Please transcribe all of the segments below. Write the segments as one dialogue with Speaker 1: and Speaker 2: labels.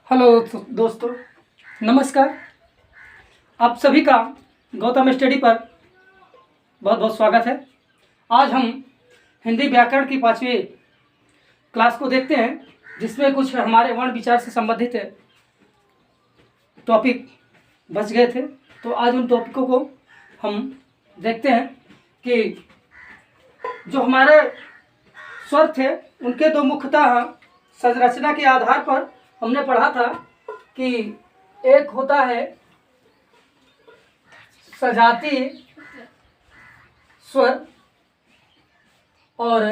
Speaker 1: Hello दोस्तों, नमस्कार। आप सभी का गौतम स्टडी पर बहुत बहुत स्वागत है। आज हम हिंदी व्याकरण की 5वीं क्लास को देखते हैं, जिसमें कुछ हमारे वर्ण विचार से संबंधित टॉपिक बच गए थे। तो आज उन टॉपिकों को हम देखते हैं कि जो हमारे स्वर थे उनके दो मुख्यतः संरचना के आधार पर हमने पढ़ा था कि एक होता है सजाती स्वर और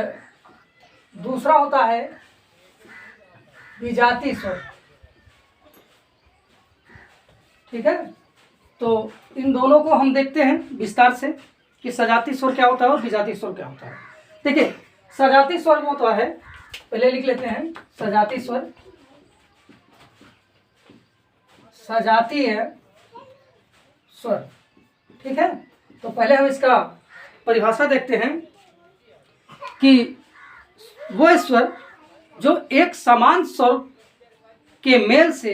Speaker 1: दूसरा होता है विजाती स्वर। ठीक है, तो इन दोनों को हम देखते हैं विस्तार से कि सजाती स्वर क्या होता है और विजाती स्वर क्या होता है। देखिए, सजाती स्वर होता है, पहले लिख लेते हैं सजाती स्वर। सजाती है स्वर। ठीक है, तो पहले हम इसका परिभाषा देखते हैं कि वो स्वर जो एक समान स्वर के मेल से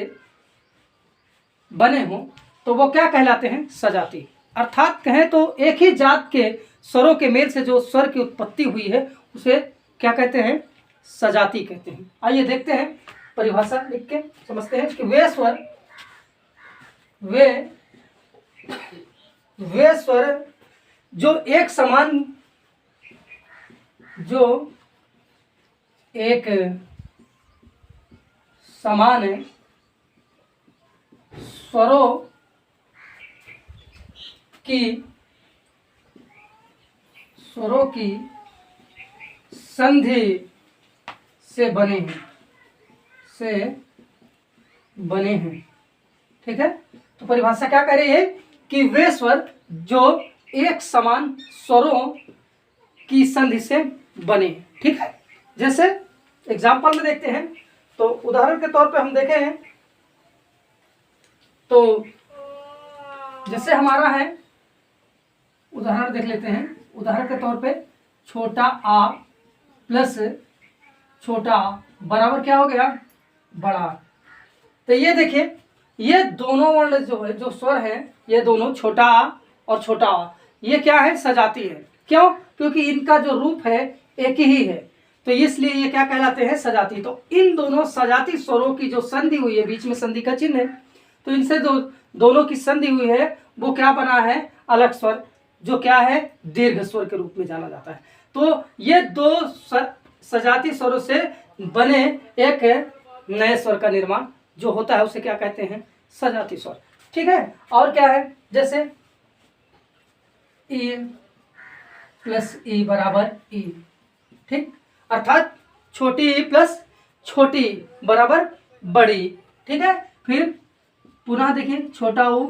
Speaker 1: बने हों तो वो क्या कहलाते हैं? सजाती। अर्थात कहें तो एक ही जात के स्वरों के मेल से जो स्वर की उत्पत्ति हुई है उसे क्या कहते हैं? सजाती कहते हैं। आइए देखते हैं, परिभाषा लिख के समझते हैं कि वे स्वर जो एक समान स्वरों की संधि से बने हैं। ठीक है, तो परिभाषा क्या कह रही है कि वे स्वर जो एक समान स्वरों की संधि से बने। ठीक है, जैसे एग्जाम्पल में देखते हैं, तो उदाहरण के तौर पे हम देखें तो जैसे हमारा है, उदाहरण देख लेते हैं। उदाहरण के तौर पे छोटा आ प्लस छोटा आ बराबर क्या हो गया? बड़ा। तो ये देखिए, ये दोनों वर्ण जो है, जो स्वर है, ये दोनों छोटा आ और छोटा आ, ये क्या है? सजाती है। क्यों? क्योंकि इनका जो रूप है एक ही है, तो इसलिए ये क्या कहलाते हैं? सजाती। तो इन दोनों सजाती स्वरों की जो संधि हुई है, बीच में संधि का चिन्ह है, तो इनसे जो दोनों की संधि हुई है वो क्या बना है? अलग स्वर, जो क्या है? दीर्घ स्वर के रूप में जाना जाता है। तो ये दो सजाती स्वरों से बने एक नए स्वर का निर्माण जो होता है उसे क्या कहते हैं? सजाती स्वर। ठीक है, और क्या है? जैसे ई प्लस ई बराबर ई। ठीक, अर्थात छोटी ई प्लस छोटी बराबर बड़ी। ठीक है, फिर पुनः देखिए छोटा ऊ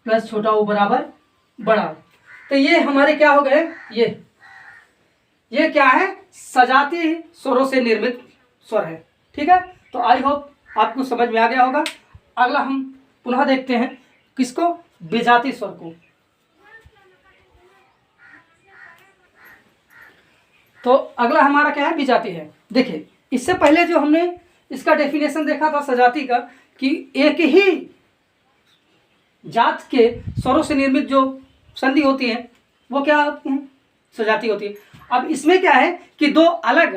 Speaker 1: प्लस छोटा ऊ बराबर बड़ा। तो ये हमारे क्या हो गए? ये क्या है? सजाती स्वरों से निर्मित स्वर है। ठीक है, तो आई होप आपको समझ में आ गया होगा। अगला हम पुनः देखते हैं किसको? विजाती स्वर को। तो अगला हमारा क्या है? विजाती है। देखिए, इससे पहले जो हमने इसका डेफिनेशन देखा था सजाती का, कि एक ही जात के स्वरों से निर्मित जो संधि होती है वो क्या होती है? सजाती होती है। अब इसमें क्या है कि दो अलग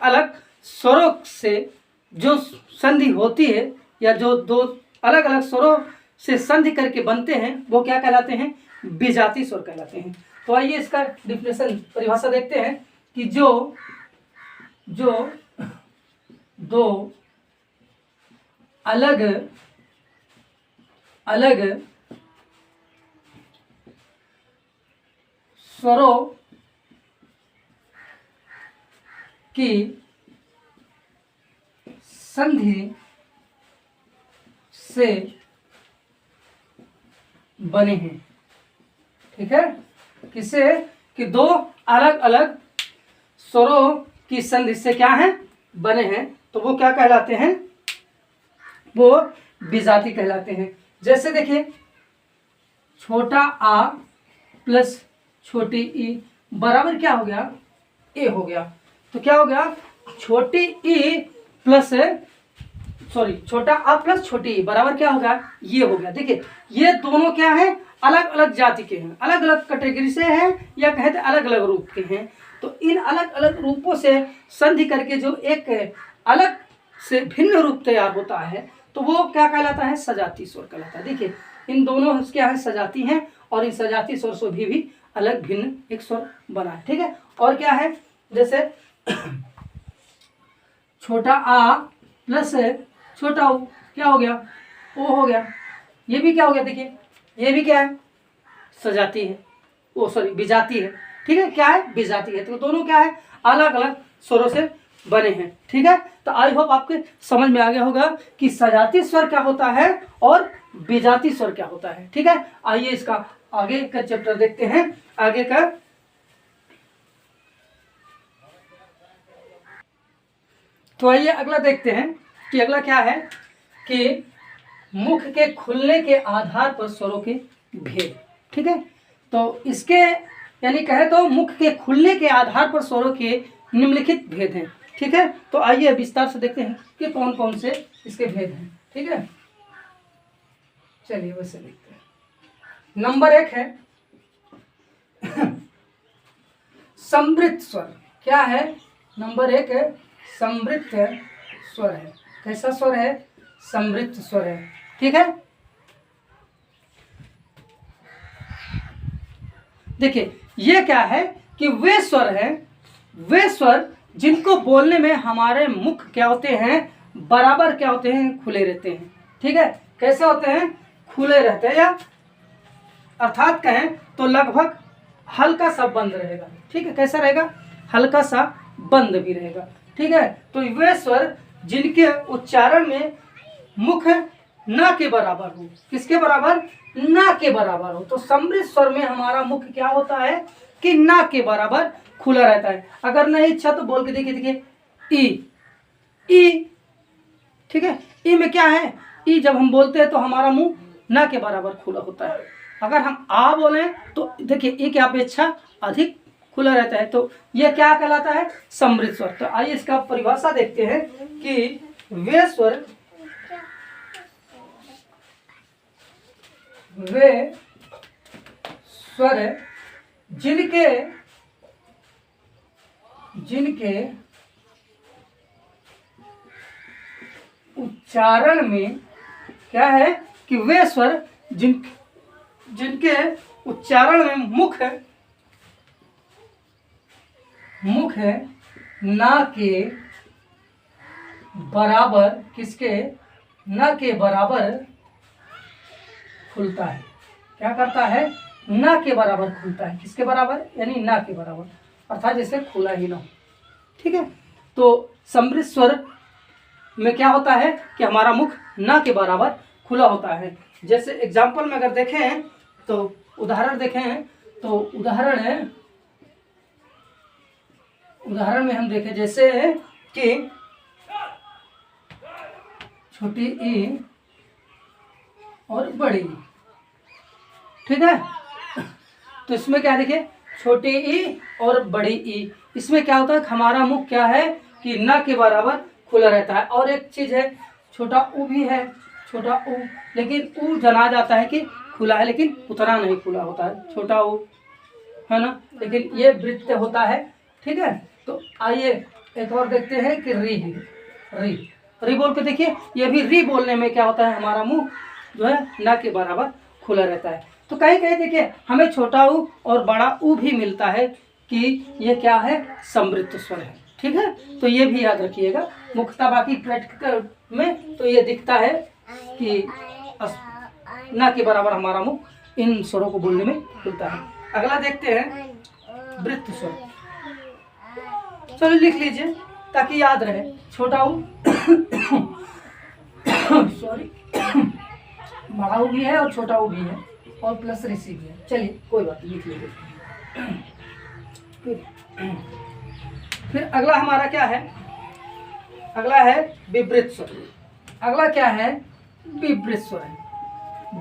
Speaker 1: अलग स्वरों से जो संधि होती है, या जो दो अलग अलग स्वरों से संधि करके बनते हैं वो क्या कहलाते हैं? विजाती स्वर कहलाते हैं। तो आइए इसका डिफिनेशन, परिभाषा देखते हैं कि जो दो अलग स्वरों की संधि से बने हैं। ठीक है, किसे? कि दो अलग अलग स्वरों की संधि से क्या है? बने हैं, तो वो क्या कहलाते हैं? वो विजाती कहलाते हैं। जैसे देखिए, छोटा आ प्लस छोटी ई बराबर क्या हो गया? ए हो गया। तो क्या हो गया? छोटी ई प्लस सॉरी छोटा आ प्लस छोटी ई बराबर क्या होगा, ये हो गया। देखिए ये दोनों क्या है, अलग अलग जाति के हैं, अलग अलग कैटेगरी से हैं, या कहते अलग अलग रूप के हैं। तो इन अलग अलग रूपों से संधि करके जो एक अलग से भिन्न रूप तैयार होता है तो वो क्या कहलाता है, सजातीय स्वर कहलाता है। देखिए इन दोनों क्या है, सजाती हैं, और इन सजातीय स्वर से भी अलग भिन्न एक स्वर बना है। ठीक है, और क्या है, जैसे छोटा आ प्लस छोटा ऊ क्या हो गया, ओ हो गया। ये भी क्या हो गया, देखिए ये भी क्या है, सजाती है, ओ सॉरी विजाती है। ठीक है, क्या है, विजाती है। तो दोनों क्या है, अलग अलग स्वरों से बने हैं। ठीक है, तो आई होप आपके समझ में आ गया होगा कि सजाती स्वर क्या होता है और विजाती स्वर क्या होता है। ठीक है, आइए इसका आगे का चैप्टर देखते हैं। आगे का तो आइए अगला देखते हैं कि अगला क्या है कि मुख के खुलने के आधार पर स्वरों के भेद। ठीक है, तो इसके यानी कहे तो मुख के खुलने के आधार पर स्वरों के निम्नलिखित भेद हैं। ठीक है, तो आइए विस्तार से देखते हैं कि कौन कौन से इसके भेद हैं। ठीक है, चलिए वैसे देखते हैं। नंबर 1 है समृद्ध स्वर। क्या है, नंबर 1 है समृद्ध स्वर है। कैसा स्वर है, समृद्ध स्वर है। ठीक है, देखिए ये क्या है कि वे स्वर हैं, वे स्वर जिनको बोलने में हमारे मुख क्या होते हैं, बराबर क्या होते हैं, खुले रहते हैं। ठीक है, कैसे होते हैं, खुले रहते हैं, या अर्थात कहें तो लगभग हल्का सा बंद रहेगा। ठीक है, कैसा रहेगा, हल्का सा बंद भी रहेगा। ठीक है, तो वे स्वर जिनके उच्चारण में मुख ना के बराबर हो, किसके बराबर, ना के बराबर हो। तो समृद्ध स्वर में हमारा मुख क्या होता है कि ना के बराबर खुला रहता है। अगर नहीं इच्छा तो बोल के देखिए, देखिए ई, ठीक है, ई में क्या है, ई जब हम बोलते हैं तो हमारा मुंह ना के बराबर खुला होता है। अगर हम आ बोले तो देखिए ई की अपेक्षा अधिक खुला रहता है। तो यह क्या कहलाता है, समृद्ध स्वर। तो आइए इसका परिभाषा देखते हैं कि वे स्वर जिनके उच्चारण में क्या है कि वे स्वर जिनके उच्चारण में मुख है ना के बराबर, किसके, ना के बराबर खुलता है। क्या करता है, ना के बराबर खुलता है। किसके बराबर, यानी ना के बराबर, अर्थात जैसे खुला ही ना हो। ठीक है, तो समृद्ध स्वर में क्या होता है कि हमारा मुख ना के बराबर खुला होता है। जैसे एग्जाम्पल में अगर देखें तो उदाहरण देखें तो उदाहरण में हम देखें जैसे कि छोटी ई और बड़ी ई। ठीक है, तो इसमें क्या देखिए, छोटी ई और बड़ी ई, इसमें क्या होता है, हमारा मुख क्या है कि ना के बराबर खुला रहता है। और एक चीज है, छोटा ऊ भी है, छोटा ऊ, लेकिन ऊ जना जाता है कि खुला है, लेकिन उतना नहीं खुला होता है, छोटा ऊ है ना, लेकिन ये वृत्त होता है। ठीक है, तो आइए एक और देखते हैं कि री बोल के देखिए, ये भी री बोलने में क्या होता है, हमारा मुंह जो है ना के बराबर खुला रहता है। तो कहीं कहीं देखिए हमें छोटा ऊ और बड़ा ऊ भी मिलता है कि ये क्या है, समृद्ध स्वर है। ठीक है, तो ये भी याद रखिएगा। मुख्यतः बाकी प्रैक्टिकल में तो ये दिखता है कि ना के बराबर हमारा मुख इन स्वरों को बोलने में खुलता है। अगला देखते हैं वृत्त स्वर। चलो लिख लीजिए ताकि याद रहे। छोटा ऊ सॉरी बड़ा ऊ भी है और छोटा ऊ भी है और प्लस ऋषि भी है। चलिए कोई बात नहीं, लिख लीजिए। फिर अगला हमारा क्या है, अगला है विवृत स्वर। अगला क्या है, विवृत स्वर है,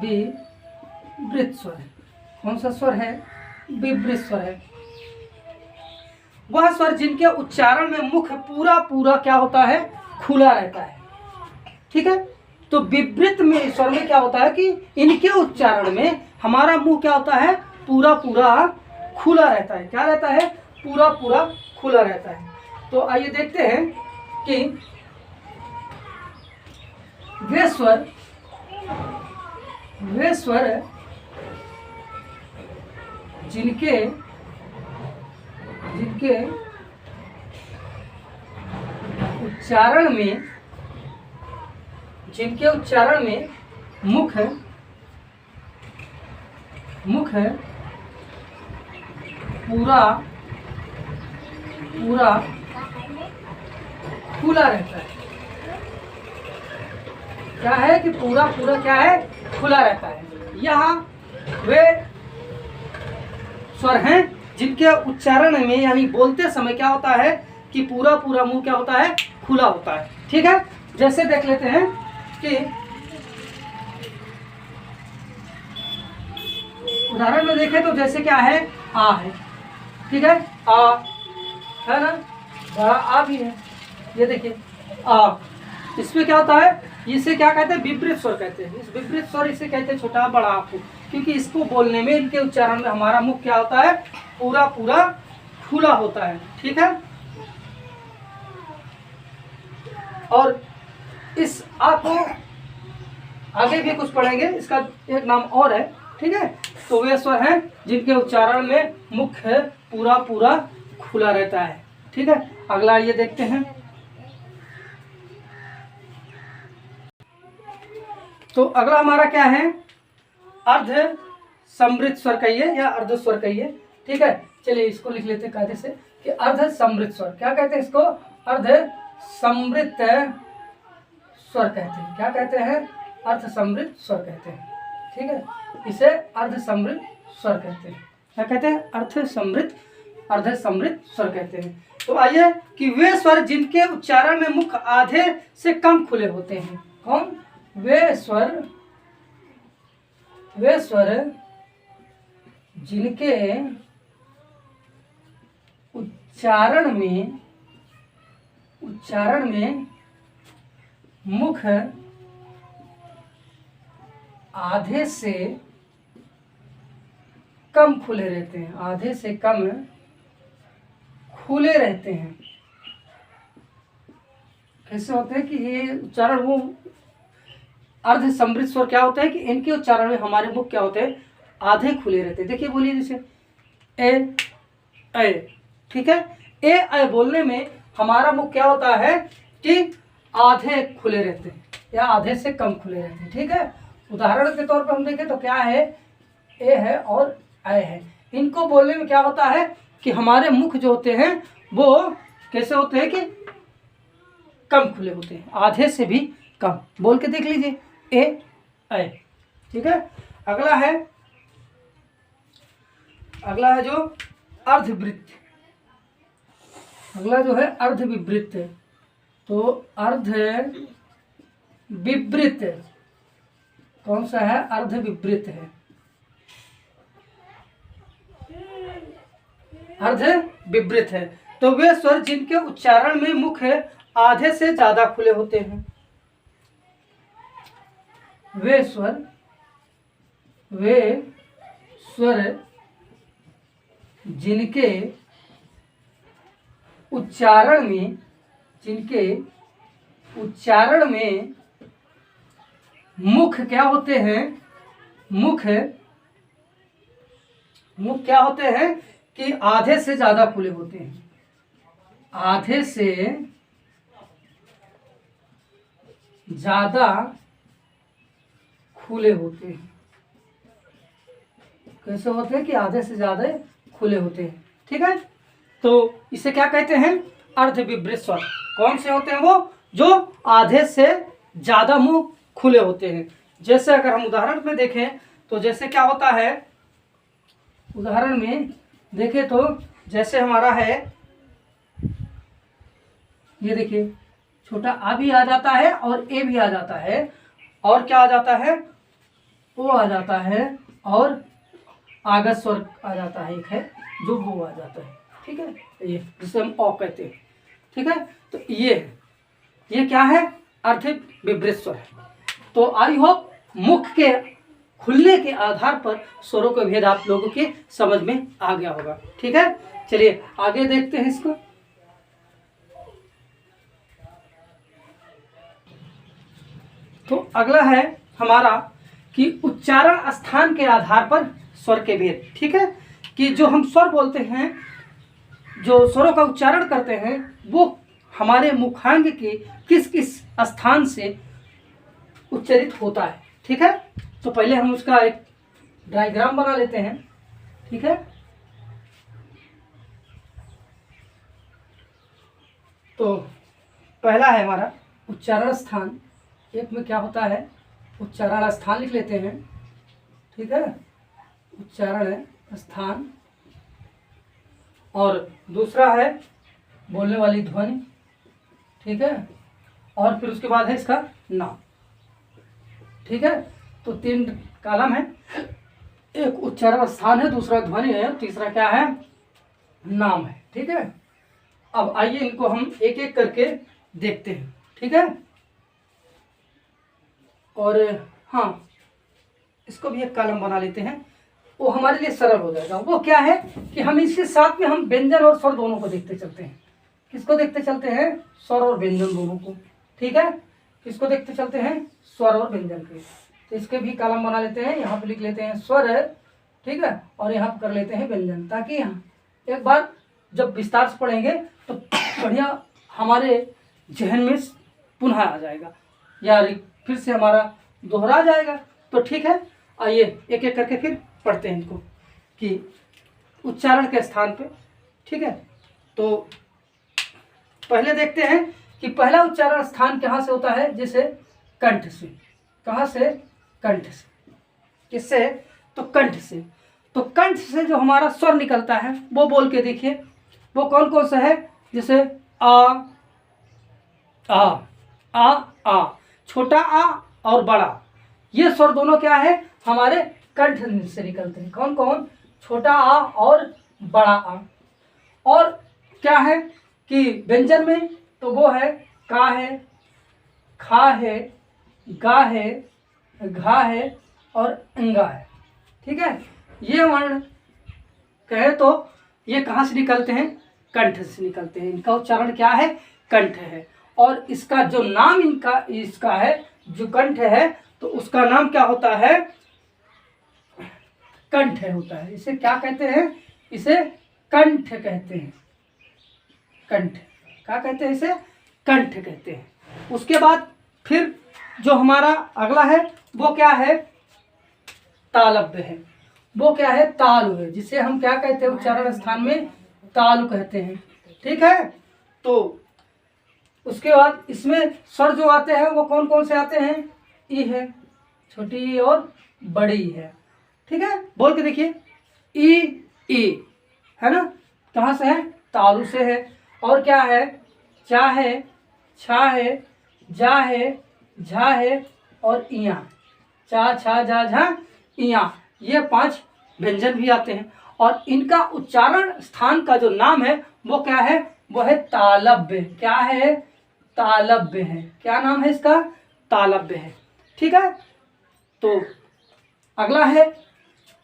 Speaker 1: विवृत स्वर है। कौन सा स्वर है, विवृत स्वर है। वह स्वर जिनके उच्चारण में मुख पूरा क्या होता है, खुला रहता है। ठीक है। तो विवृत में स्वर में क्या होता है कि इनके उच्चारण में हमारा मुंह क्या होता है, पूरा पूरा खुला रहता है। क्या रहता है, पूरा पूरा खुला रहता है। तो आइए देखते हैं कि वे स्वर जिनके उच्चारण में मुख पूरा खुला रहता है। क्या है कि पूरा पूरा क्या है, खुला रहता है। यहाँ वे स्वर हैं जिनके उच्चारण में यानी बोलते समय क्या होता है कि पूरा पूरा मुंह क्या होता है, खुला होता है। ठीक है। जैसे देख लेते हैं कि उदाहरण में देखें तो जैसे क्या है, आ है। ठीक है, आ है ना, बड़ा आ भी है। ये देखिए आ, इसमें क्या होता है, इसे क्या कहते हैं, विपरीत स्वर कहते हैं। इस विपरीत स्वर इसे कहते हैं छोटा बड़ा आ, क्योंकि इसको बोलने में, इनके उच्चारण में हमारा मुख क्या होता है, पूरा पूरा खुला होता है। ठीक है। और इस आ को आगे भी कुछ पढ़ेंगे, इसका एक नाम और है। ठीक है। तो वे स्वर हैं जिनके उच्चारण में मुख पूरा पूरा खुला रहता है। ठीक है। अगला ये देखते हैं। तो अगला हमारा क्या है, अर्ध समृद्ध स्वर कहिए या अर्ध स्वर कहिए। ठीक है। चलिए इसको लिख लेते हैं कायदे से कि अर्ध समृद्ध स्वर। क्या कहते हैं इसको, अर्ध समृद्ध स्वर कहते हैं। क्या कहते हैं, अर्ध समृद्ध स्वर कहते हैं। ठीक है, इसे अर्ध समृद्ध स्वर कहते हैं। क्या कहते हैं, अर्ध समृद्ध स्वर कहते हैं। तो आइए कि वे स्वर जिनके उच्चारण में मुख आधे से कम खुले होते हैं। कौन, वे स्वर जिनके उच्चारण में मुख आधे से कम खुले रहते हैं, आधे से कम खुले रहते हैं। कैसे होते हैं कि ये उच्चारण, वो अर्ध समृद्ध स्वर क्या होता है कि इनके उच्चारण में हमारे मुख क्या होते हैं, आधे खुले रहते हैं। देखिए बोलिए जैसे ए, ठीक है। ए बोलने में हमारा मुख क्या होता है कि आधे खुले रहते हैं या आधे से कम खुले रहते हैं। ठीक है। उदाहरण के तौर पर हम देखें तो क्या है, ए है और ऐ है। इनको बोलने में क्या होता है कि हमारे मुख जो होते हैं वो कैसे होते हैं कि कम खुले होते हैं, आधे से भी कम। बोल के देख लीजिए, ए ऐ। ठीक है। अगला है जो अर्धवृत्त। अगला जो है अर्धविवृत्त। तो अर्धविवृत्त कौन सा है, अर्धविवृत्त है। अर्धविवृत्त है। तो वे स्वर जिनके उच्चारण में मुख आधे से ज्यादा खुले होते हैं। वे स्वर जिनके उच्चारण में मुख क्या होते हैं, मुख क्या होते हैं कि आधे से ज्यादा खुले होते हैं, आधे से ज्यादा खुले होते हैं। कैसे होते हैं कि आधे से ज्यादा खुले होते हैं। ठीक है। तो इसे क्या कहते हैं, अर्धविवृत स्वर। कौन से होते हैं वो, जो आधे से ज्यादा मुंह खुले होते हैं। जैसे अगर हम उदाहरण में देखें तो जैसे क्या होता है, उदाहरण में देखें तो जैसे हमारा है, ये देखिए छोटा आ भी आ जाता है और ए भी आ जाता है, और क्या आ जाता है, ओ आ जाता है, और आगत स्वर आ जाता है, एक है जो वो आ जाता है। ठीक है, ये जिसे हम ओ कहते हैं। ठीक है। तो ये क्या है, अर्थित विभ्रित स्वर है। तो आई होप मुख के खुलने के आधार पर स्वरों का भेद आप लोगों के समझ में आ गया होगा। ठीक है, चलिए आगे देखते हैं इसको। तो अगला है हमारा कि उच्चारण स्थान के आधार पर स्वर के भेद। ठीक है, कि जो हम स्वर बोलते हैं, जो स्वरों का उच्चारण करते हैं, वो हमारे मुखांग के किस किस स्थान से उच्चारित होता है। ठीक है, तो पहले हम उसका एक डायग्राम बना लेते हैं। ठीक है, तो पहला है हमारा उच्चारण स्थान। एक में क्या होता है, उच्चारण स्थान लिख लेते हैं। ठीक है, उच्चारण स्थान, और दूसरा है बोलने वाली ध्वनि। ठीक है, और फिर उसके बाद है इसका नाम। ठीक है, तो 3 कॉलम है, एक उच्चारण स्थान है, दूसरा ध्वनि है, तीसरा क्या है, नाम है। ठीक है, अब आइए इनको हम एक एक करके देखते हैं। ठीक है, और हाँ, इसको भी एक कॉलम बना लेते हैं, वो हमारे लिए सरल हो जाएगा। वो क्या है कि हम इसके साथ में हम व्यंजन और स्वर दोनों को देखते चलते हैं। किसको देखते चलते हैं, स्वर और व्यंजन दोनों को। ठीक है, किसको देखते चलते हैं, स्वर और व्यंजन के। तो इसके भी कॉलम बना लेते हैं, यहाँ पे लिख लेते हैं स्वर। ठीक है, और यहाँ कर लेते हैं व्यंजन, ताकि एक बार जब विस्तार से पढ़ेंगे तो बढ़िया हमारे जहन में पुनः आ जाएगा, या फिर से हमारा दोहरा जाएगा। तो ठीक है, आइए एक एक करके फिर पढ़ते हैं इनको कि उच्चारण के स्थान पे। ठीक है, तो पहले देखते हैं कि पहला उच्चारण स्थान कहाँ से होता है, जैसे कंठ से। कहाँ से, कंठ से। किससे, तो कंठ से। तो कंठ से जो हमारा स्वर निकलता है वो बोल के देखिए, वो कौन कौन सा है, जैसे आ आ, छोटा आ और बड़ा, ये स्वर दोनों क्या है, हमारे कंठ से निकलते हैं। कौन कौन, छोटा आ और बड़ा आ। और क्या है कि व्यंजन में तो वो है का है, खा है, गा है, घा है और अंगा है। ठीक है, ये वर्ण कहे तो ये कहाँ से निकलते हैं, कंठ से निकलते हैं। इनका उच्चारण क्या है, कंठ है। और इसका जो नाम इसका है, जो कंठ है, तो उसका नाम क्या होता है, कंठ होता है। इसे क्या कहते हैं, इसे कंठ कहते हैं। कंठ क्या कहते हैं, इसे कंठ कहते हैं। उसके बाद फिर जो हमारा अगला है वो क्या है, तालव्य है। वो क्या है, तालु है, जिसे हम क्या कहते हैं, उच्चारण स्थान में तालु कहते हैं। ठीक है, तो उसके बाद इसमें स्वर जो आते हैं वो कौन कौन से आते हैं, ई है, छोटी ई और बड़ी है। ठीक है, बोल के देखिए, ई है ना, कहाँ से है, तालु से है। और क्या है, चा है, छा है, जा है, झा है और इया। चा, छा, जा, झा, इया, ये 5 व्यंजन भी आते हैं। और इनका उच्चारण स्थान का जो नाम है वो क्या है, वो है तालव्य। क्या है, तालव्य है। क्या नाम है इसका, तालव्य है। ठीक है, तो अगला है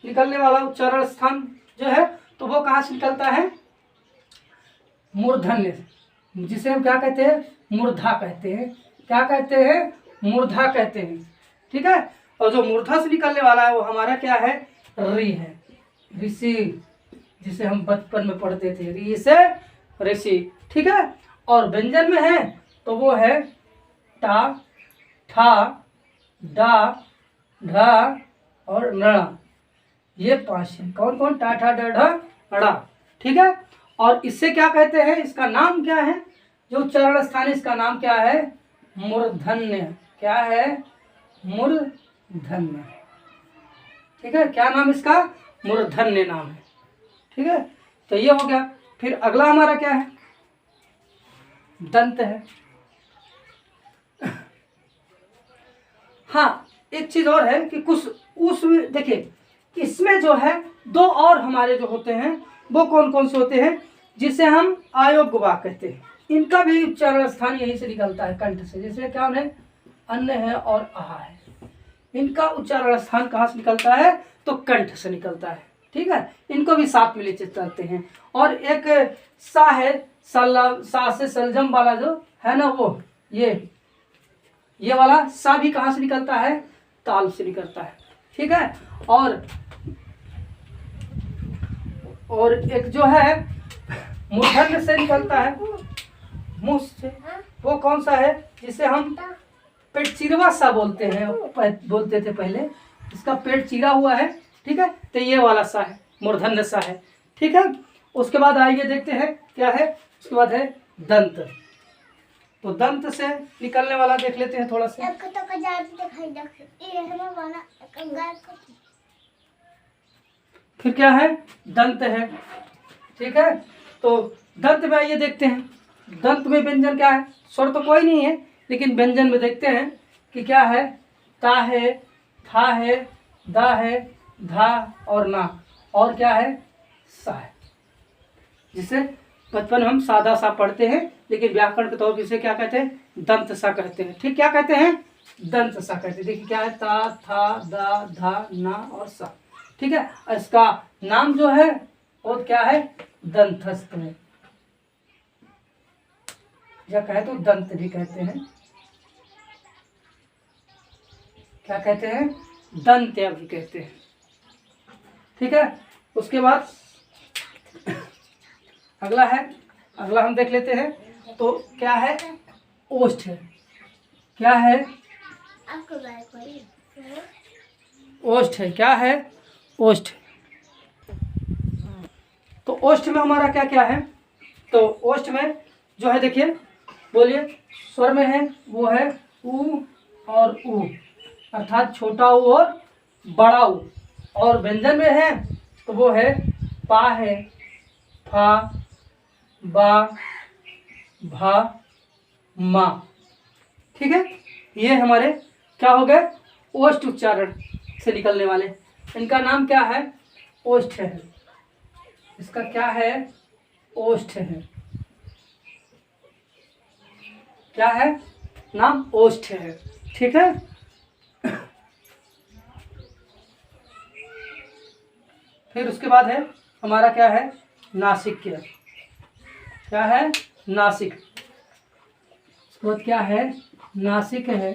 Speaker 1: निकलने वाला उच्चारण स्थान जो है, तो वो कहाँ से निकलता है, मूर्धन्य से, जिसे हम क्या कहते हैं, मूर्धा कहते हैं। क्या कहते हैं, मूर्धा कहते हैं। ठीक है, और जो मूर्धा से निकलने वाला है वो हमारा क्या है, री है, ऋषि, जिसे हम बचपन में पढ़ते थे, री से ऋषि। ठीक है, और व्यंजन में है तो वो है टा, ठा, डा, ढा और णा। ये 5 है। कौन कौन, टा, ठा, डा, ढा, णा। ठीक है, और इससे क्या कहते हैं, इसका नाम क्या है, जो उच्चारण स्थान, इसका नाम क्या है, मूर्धन्य। क्या है, मूर्धन्य। ठीक है, क्या नाम इसका, मूर्धन्य नाम है। ठीक है, तो ये हो गया। फिर अगला हमारा क्या है, दंत है। हाँ, एक चीज और है कि कुछ उस देखिए, इसमें जो है 2 और हमारे जो होते हैं वो कौन कौन से होते हैं, जिसे हम अयोग्य वाक्य कहते हैं। इनका भी उच्चारण स्थान यहीं से निकलता है, कंठ से। जैसे क्या है, अन्न है और आहा है, इनका उच्चारण स्थान कहाँ से निकलता है, तो कंठ से निकलता है। ठीक है, इनको भी साथ में ले चलते हैं। और एक सा है, सा से सलजम वाला जो है ना, वो ये वाला सा भी कहाँ से निकलता है, ताल से निकलता है। ठीक है, और एक जो है मूर्धन्य से निकलता है, मुंह से। वो कौन सा है, जिसे हम पेट चिरवा सा बोलते थे पहले, इसका पेट चिरा हुआ है। ठीक है, तो ये वाला सा है, मूर्धन्य सा है। ठीक है, उसके बाद आइए देखते हैं क्या है, उसके बाद है दंत। तो दंत से निकलने वाला देख लेते हैं थोड़ा सा। फिर क्या है, दंत है। ठीक है, तो दंत में आइए देखते हैं। दंत में व्यंजन क्या है, स्वर तो कोई नहीं है, लेकिन व्यंजन में देखते हैं कि क्या है, ता है, था है, दा है, धा और ना, और क्या है, सा है। जिसे बचपन हम सादा सा पढ़ते हैं, लेकिन व्याकरण के तौर पर इसे क्या कहते हैं, दंत सा कहते हैं। ठीक, क्या कहते हैं, दंत सा कहते हैं। देखिए क्या है, ता, था, दा, धा, ना और सा। ठीक है, इसका नाम जो है वो क्या है, दंतस्थ है, या कहे तो दंत भी कहते हैं। क्या कहते हैं, दंत्य भी कहते हैं। ठीक है, उसके बाद अगला हम देख लेते हैं। तो क्या है, ओष्ठ है। क्या है, ओष्ठ है। क्या है, ओष्ठ। तो ओष्ठ में हमारा क्या क्या है, तो ओष्ठ में जो है, देखिए बोलिए, स्वर में है वो है उ और उ, अर्थात छोटा उ और बड़ा उ। और व्यंजन में है तो वो है पा है, फा, बा, भा, मा। ठीक है, ये हमारे क्या हो गए, ओष्ठ उच्चारण से निकलने वाले। इनका नाम क्या है, ओष्ठ है। इसका क्या है, ओष्ठ है। क्या है, नाम ओष्ठ है। ठीक है, फिर उसके बाद है हमारा क्या है, नासिक्य। क्या है, नासिक। उसके बाद क्या है, नासिक है।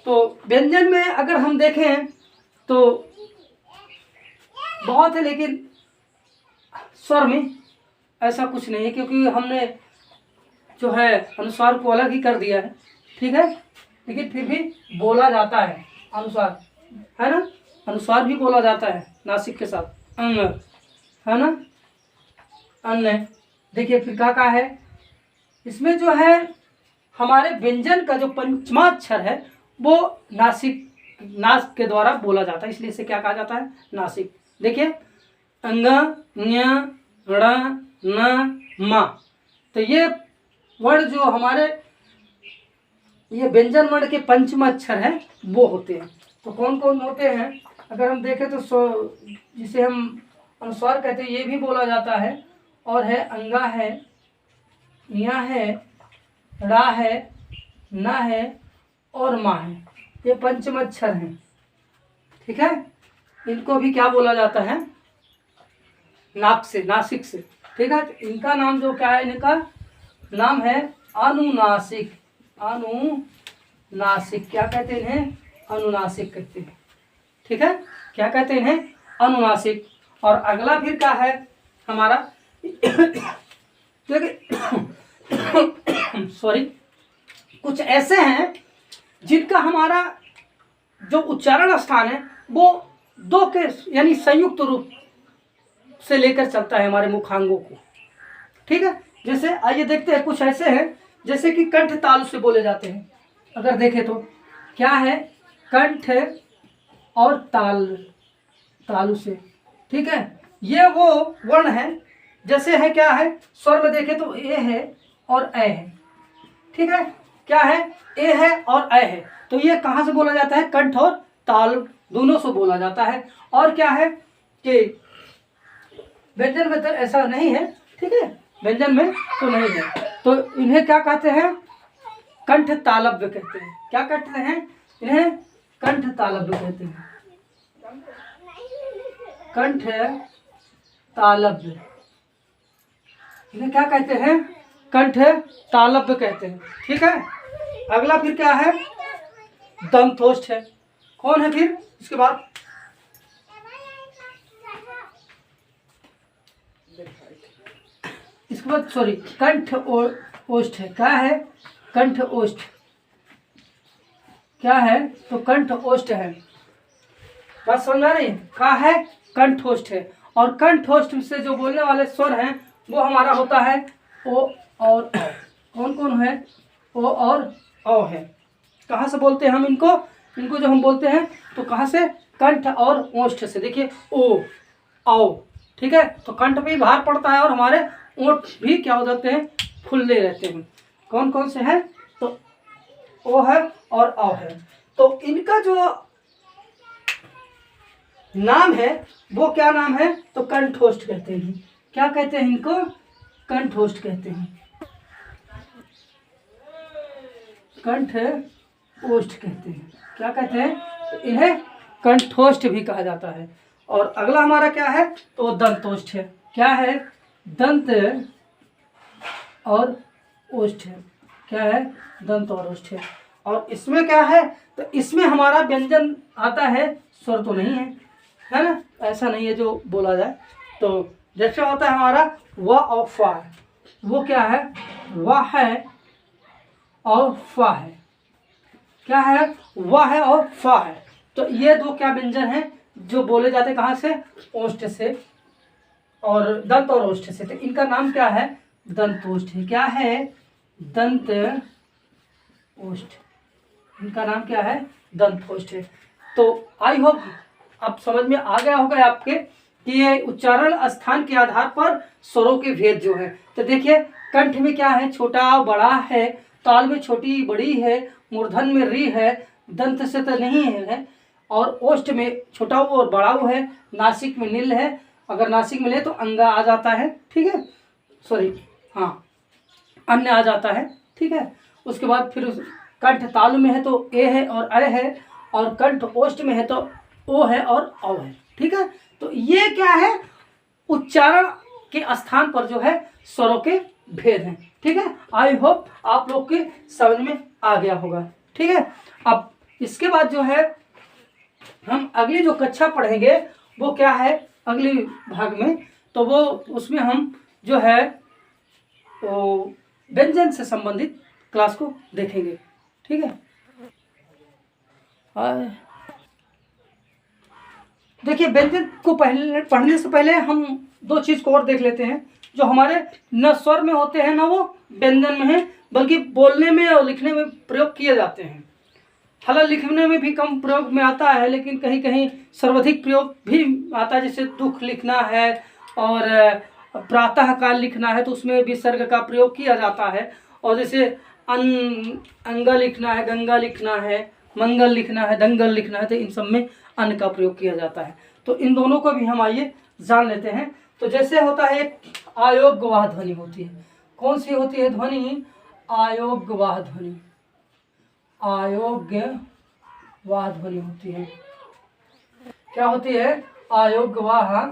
Speaker 1: तो व्यंजन में अगर हम देखें तो बहुत है, लेकिन स्वर में ऐसा कुछ नहीं है, क्योंकि हमने जो है अनुस्वार को अलग ही कर दिया है। ठीक है, लेकिन फिर भी बोला जाता है अनुस्वार, है ना, अनुस्वार भी बोला जाता है नासिक के साथ, अंग, है ना, अन्य। देखिए फिर क्या है, इसमें जो है हमारे व्यंजन का जो पंचमाक्षर है वो नासिक के द्वारा बोला जाता है, इसलिए इसे क्या कहा जाता है, नासिक। देखिए अंग, ञ, ण, न, मा। तो ये वर्ण जो हमारे ये व्यंजन वर्ण के पंचम अक्षर हैं वो होते हैं। तो कौन कौन होते हैं, अगर हम देखें तो जिसे हम अनुस्वार कहते हैं ये भी बोला जाता है, और है अंगा है, ञ है, ड़ा है, न है और मा है। ये पंचम अक्षर हैं। ठीक है, इनको भी क्या बोला जाता है, नासिक से। ठीक है, इनका नाम जो क्या है, इनका नाम है अनुनासिक। अनुनासिक क्या कहते हैं, अनुनासिक कहते हैं। ठीक है, क्या कहते हैं, अनुनासिक। और अगला फिर क्या है हमारा सॉरी, कुछ ऐसे हैं जिनका हमारा जो उच्चारण स्थान है वो दो के यानी संयुक्त रूप से लेकर चलता है हमारे मुखांगों को। ठीक है, जैसे आइए देखते हैं, कुछ ऐसे हैं जैसे कि कंठ तालु से बोले जाते हैं। अगर देखें तो क्या है, कंठ और तालु से। ठीक है, ये वो वर्ण है, जैसे है क्या है, स्वर में देखें तो ए है और ए है। ठीक है, क्या है, ए है और ए है, तो ये कहाँ से बोला जाता है, कंठ और ताल दोनों से बोला जाता है। और क्या है कि व्यंजन में तो ऐसा नहीं है। ठीक है, व्यंजन में तो नहीं है। तो इन्हें क्या कहते हैं? कंठ तालव्य कहते हैं। क्या कहते हैं? इन्हें कंठ तालव्य कहते हैं। कंठ तालव्य, इन्हें क्या कहते हैं? कंठ तालव्य कहते हैं। ठीक है। अगला फिर क्या है? दंतोष्ठ है। कौन है फिर इसके बाद? इसके बाद सॉरी, कंठ ओष्ठ है। क्या है? कंठ ओष्ठ क्या है? तो कंठ ओष्ठ है। बात समझ आ रही है? क्या है? कंठोष्ठ है। और कंठोष्ठ से जो बोलने वाले स्वर हैं वो हमारा होता है ओ और औ। कौन कौन है? ओ और औ है। कहाँ से बोलते हैं हम इनको? इनको जब हम बोलते हैं तो कहाँ से? कंठ और ओष्ठ से। देखिए ओ औ, ठीक है। तो कंठ पे ही भार पड़ता है और हमारे ओठ भी क्या हो जाते हैं? फुल्ले रहते हैं। कौन कौन से हैं? तो ओ है और औ है। तो इनका जो नाम है वो क्या नाम है? तो कंठोष्ठ कहते हैं। क्या कहते हैं इनको? कंठोष्ठ कहते हैं। कंठ ओष्ठ कहते हैं। क्या कहते हैं? तो इन्हें कंठोष्ठ भी कहा जाता है। और अगला हमारा क्या है? तो दंतोष्ठ है। क्या है? दंत और ओष्ठ है। क्या है? दंत और ओष्ठ है। और इसमें क्या है? तो इसमें हमारा व्यंजन आता है, स्वर तो नहीं है ना? ऐसा नहीं है जो बोला जाए। तो जैसे होता है हमारा व और फा, वो क्या है? वह है और फा है। क्या है? वह है और फा है। तो ये दो क्या व्यंजन हैं जो बोले जाते हैं? कहाँ से? ओष्ठ से और दंत और ओष्ठ से। तो इनका नाम क्या है? दंतोष्ठ है। क्या है? दंत ओष्ठ। इनका नाम क्या है? दंतोष्ठ है। तो आई होप अब समझ में आ गया होगा आपके कि ये उच्चारण स्थान के आधार पर स्वरों के भेद जो है। तो देखिए कंठ में क्या है? छोटा बड़ा है, ताल में छोटी बड़ी है, मूर्धन में री है, दंत से तो नहीं है, और ओष्ठ में छोटा ऊ और बड़ा ऊ है, नासिक में नील है। अगर नासिक में ले तो अंगा आ जाता है। ठीक है, सॉरी हाँ, अन्य आ जाता है। ठीक है। उसके बाद फिर उस कंठ तालु में है तो ए है और अ है, और कंठ ओष्ठ में है तो ओ है और औ है। ठीक है। तो ये क्या है? उच्चारण के स्थान पर जो है स्वरों के भेद हैं। ठीक है। आई होप आप लोग के समझ में आ गया होगा। ठीक है। अब इसके बाद जो है हम अगली जो कक्षा पढ़ेंगे वो क्या है अगली भाग में, तो वो उसमें हम जो है वो व्यंजन से संबंधित क्लास को देखेंगे। ठीक है। देखिए व्यंजन को पहले पढ़ने से पहले हम दो चीज़ को और देख लेते हैं जो हमारे न स्वर में होते हैं न वो व्यंजन में है, बल्कि बोलने में और लिखने में प्रयोग किए जाते हैं। हालांकि लिखने में भी कम प्रयोग में आता है, लेकिन कहीं कहीं सर्वाधिक प्रयोग भी आता है। जैसे दुख लिखना है और प्रातः काल लिखना है तो उसमें विसर्ग का प्रयोग किया जाता है। और जैसे अंगा लिखना है, गंगा लिखना है, मंगल लिखना है, दंगल लिखना है, तो इन सब में अन्न का प्रयोग किया जाता है। तो इन दोनों को भी हम आइए जान लेते हैं। तो जैसे होता है एक आयोगवाह ध्वनि होती है। कौन सी होती है ध्वनि? आयोगवाह ध्वनि। आयोगवाह ध्वनि होती है। क्या होती है? आयोगवाह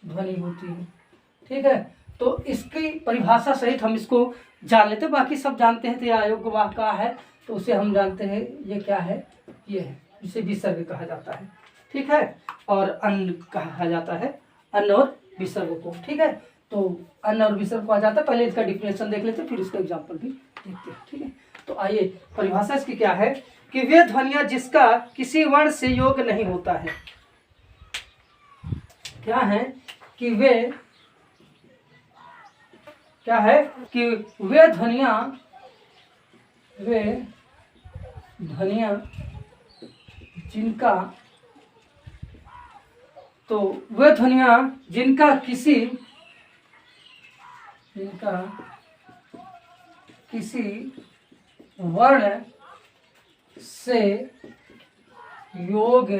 Speaker 1: ध्वनि होती है। ठीक है। तो इसकी परिभाषा सहित हम इसको जान लेते हैं। बाकी सब जानते हैं तो ये आयोगवाह का है, तो उसे हम जानते हैं ये क्या है, ये है, इसे विसर्ग कहा जाता है। ठीक है। और अन्न कहा जाता है, अन्न और विसर्ग को। ठीक है। तो अन्न और विसर्ग कहा जाता है। पहले इसका डिफिनेशन देख लेते हैं, फिर इसका एग्जाम्पल भी देखते हैं। ठीक है। तो आइए परिभाषा इसकी क्या है कि वे ध्वनियां जिसका किसी वर्ण से योग नहीं होता है। क्या है कि वे क्या है कि वे ध्वनियां जिनका तो वे ध्वनियां जिनका किसी वर्ण से योग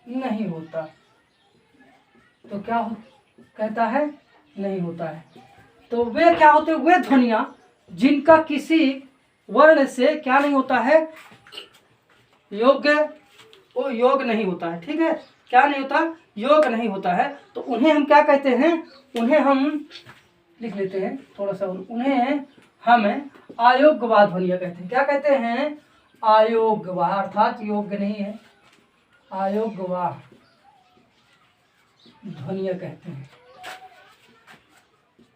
Speaker 1: नहीं होता। तो क्या कहता है नहीं होता है। तो वे क्या होते हैं, वे ध्वनियाँ जिनका किसी वर्ण से क्या नहीं होता है, योग्य, वो योग नहीं होता है। ठीक है, क्या नहीं होता, योग नहीं होता है। तो उन्हें हम क्या कहते हैं, उन्हें हम लिख लेते हैं थोड़ा सा, उन्हें हम अयोग्यवाह ध्वनियाँ कहते हैं। क्या कहते हैं, अयोग्यवाह, अर्थात योग्य नहीं है, अयोग्यवाह ध्वनियाँ कहते हैं।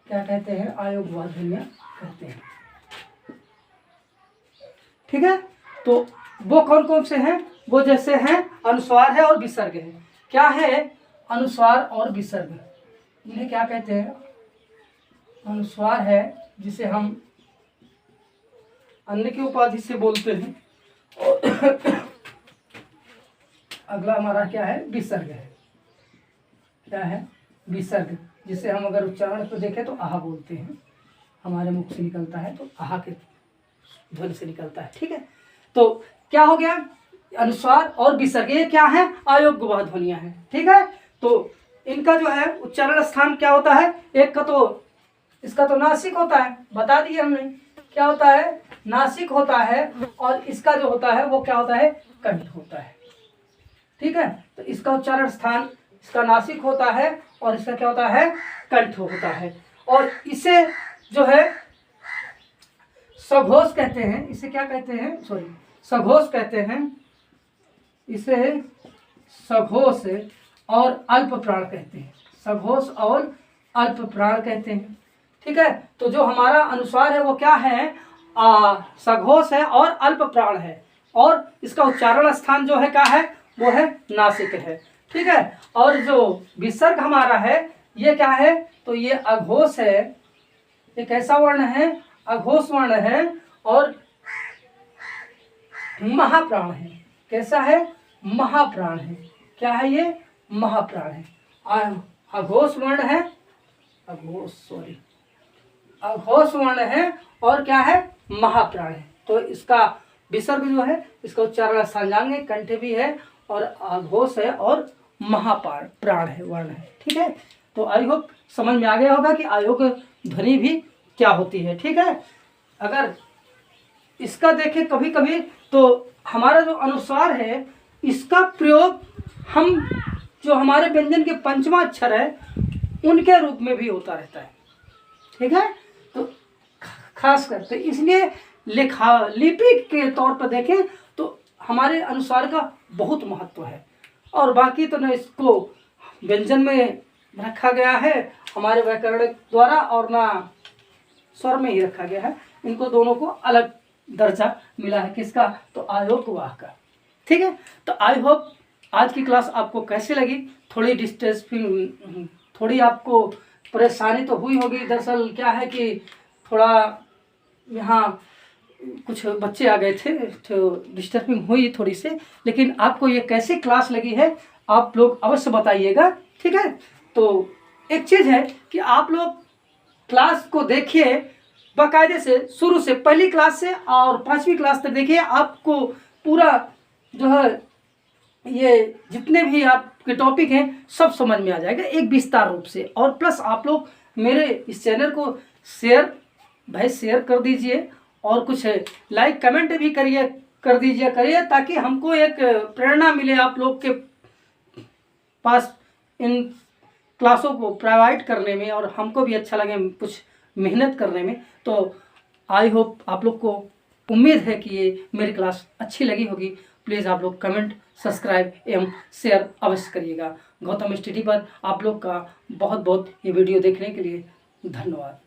Speaker 1: क्या कहते हैं, अयोग्यवाह ध्वनियाँ कहते हैं। ठीक है, तो वो कौन कौन से हैं, वो जैसे हैं अनुस्वार है और विसर्ग है। क्या है, अनुस्वार और विसर्ग, इन्हें क्या कहते हैं, अनुस्वार है जिसे हम अन्य की उपाधि से बोलते हैं, और अगला हमारा क्या है, विसर्ग है। क्या है, विसर्ग, जिसे हम अगर उच्चारण को देखें तो आहा बोलते हैं, हमारे मुख से निकलता है तो आहा के ध्वनि से निकलता है। ठीक है, तो क्या हो गया, अनुस्वार और विसर्ग, ये क्या है, अयोग्यवाह ध्वनियां हैं। ठीक है, तो इनका जो है उच्चारण स्थान क्या होता है, एक का तो इसका तो नासिक होता है, बता दिए हमने, क्या होता है, नासिक होता है, और इसका जो होता है वो क्या होता है, कंठ होता है। ठीक है, तो इसका उच्चारण स्थान इसका नासिक होता है और इसका क्या होता है, कंठ होता है। और इसे जो है सघोष कहते हैं, इसे क्या कहते हैं, सॉरी सघोष कहते हैं, इसे सघोष और अल्प प्राण कहते हैं, सघोष और अल्प प्राण कहते हैं। ठीक है, तो जो हमारा अनुस्वार है वो क्या है, सघोष है और अल्प प्राण है, और इसका उच्चारण स्थान जो है क्या है, वो है नासिक है। ठीक है, और जो विसर्ग हमारा है ये क्या है, तो ये अघोष है, ये कैसा वर्ण है, अघोष वर्ण है, और महाप्राण है। कैसा है, महाप्राण है। क्या है ये, महाप्राण है। अघोष वर्ण है, अघोष वर्ण है, और क्या है, महाप्राण है। तो इसका विसर्ग जो है, इसका उच्चारण स्थान कंठ भी है, और अघोष है, और महाप्राण है, वर्ण है। ठीक है, तो आई होप समझ में आ गया होगा कि अयोग्य ध्वनि भी क्या होती है। ठीक है, अगर इसका देखें कभी कभी तो हमारा जो अनुस्वार है इसका प्रयोग हम जो हमारे व्यंजन के पंचमा अक्षर है उनके रूप में भी होता रहता है। ठीक है, तो खास कर तो इसलिए लिपि के तौर पर देखें तो हमारे अनुस्वार का बहुत महत्व है, और बाकी तो न इसको व्यंजन में रखा गया है हमारे व्याकरण द्वारा, और ना स्वर में ही रखा गया है, इनको दोनों को अलग दर्जा मिला है। किसका, तो अयोग्यवाह का। ठीक है, तो आई होप आज की क्लास आपको कैसी लगी, थोड़ी डिस्टर्बिंग, थोड़ी आपको परेशानी तो हुई होगी। दरअसल क्या है कि थोड़ा यहाँ कुछ बच्चे आ गए थे तो डिस्टर्बिंग हुई थोड़ी से, लेकिन आपको ये कैसी क्लास लगी है आप लोग अवश्य बताइएगा। ठीक है, तो एक चीज़ है कि आप लोग क्लास को देखिए बाकायदे से, शुरू से पहली क्लास से और 5वीं क्लास तक देखिए, आपको पूरा जो है ये जितने भी आपके टॉपिक हैं सब समझ में आ जाएगा एक विस्तार रूप से। और प्लस आप लोग मेरे इस चैनल को शेयर कर दीजिए, और कुछ लाइक कमेंट भी कर दीजिए ताकि हमको एक प्रेरणा मिले आप लोग के पास इन क्लासों को प्रोवाइड करने में, और हमको भी अच्छा लगे कुछ मेहनत करने में। तो आई होप आप लोग को उम्मीद है कि ये मेरी क्लास अच्छी लगी होगी। प्लीज़ आप लोग कमेंट, सब्सक्राइब एवं शेयर अवश्य करिएगा। गौतम स्टडी पर आप लोग का बहुत बहुत ये वीडियो देखने के लिए धन्यवाद।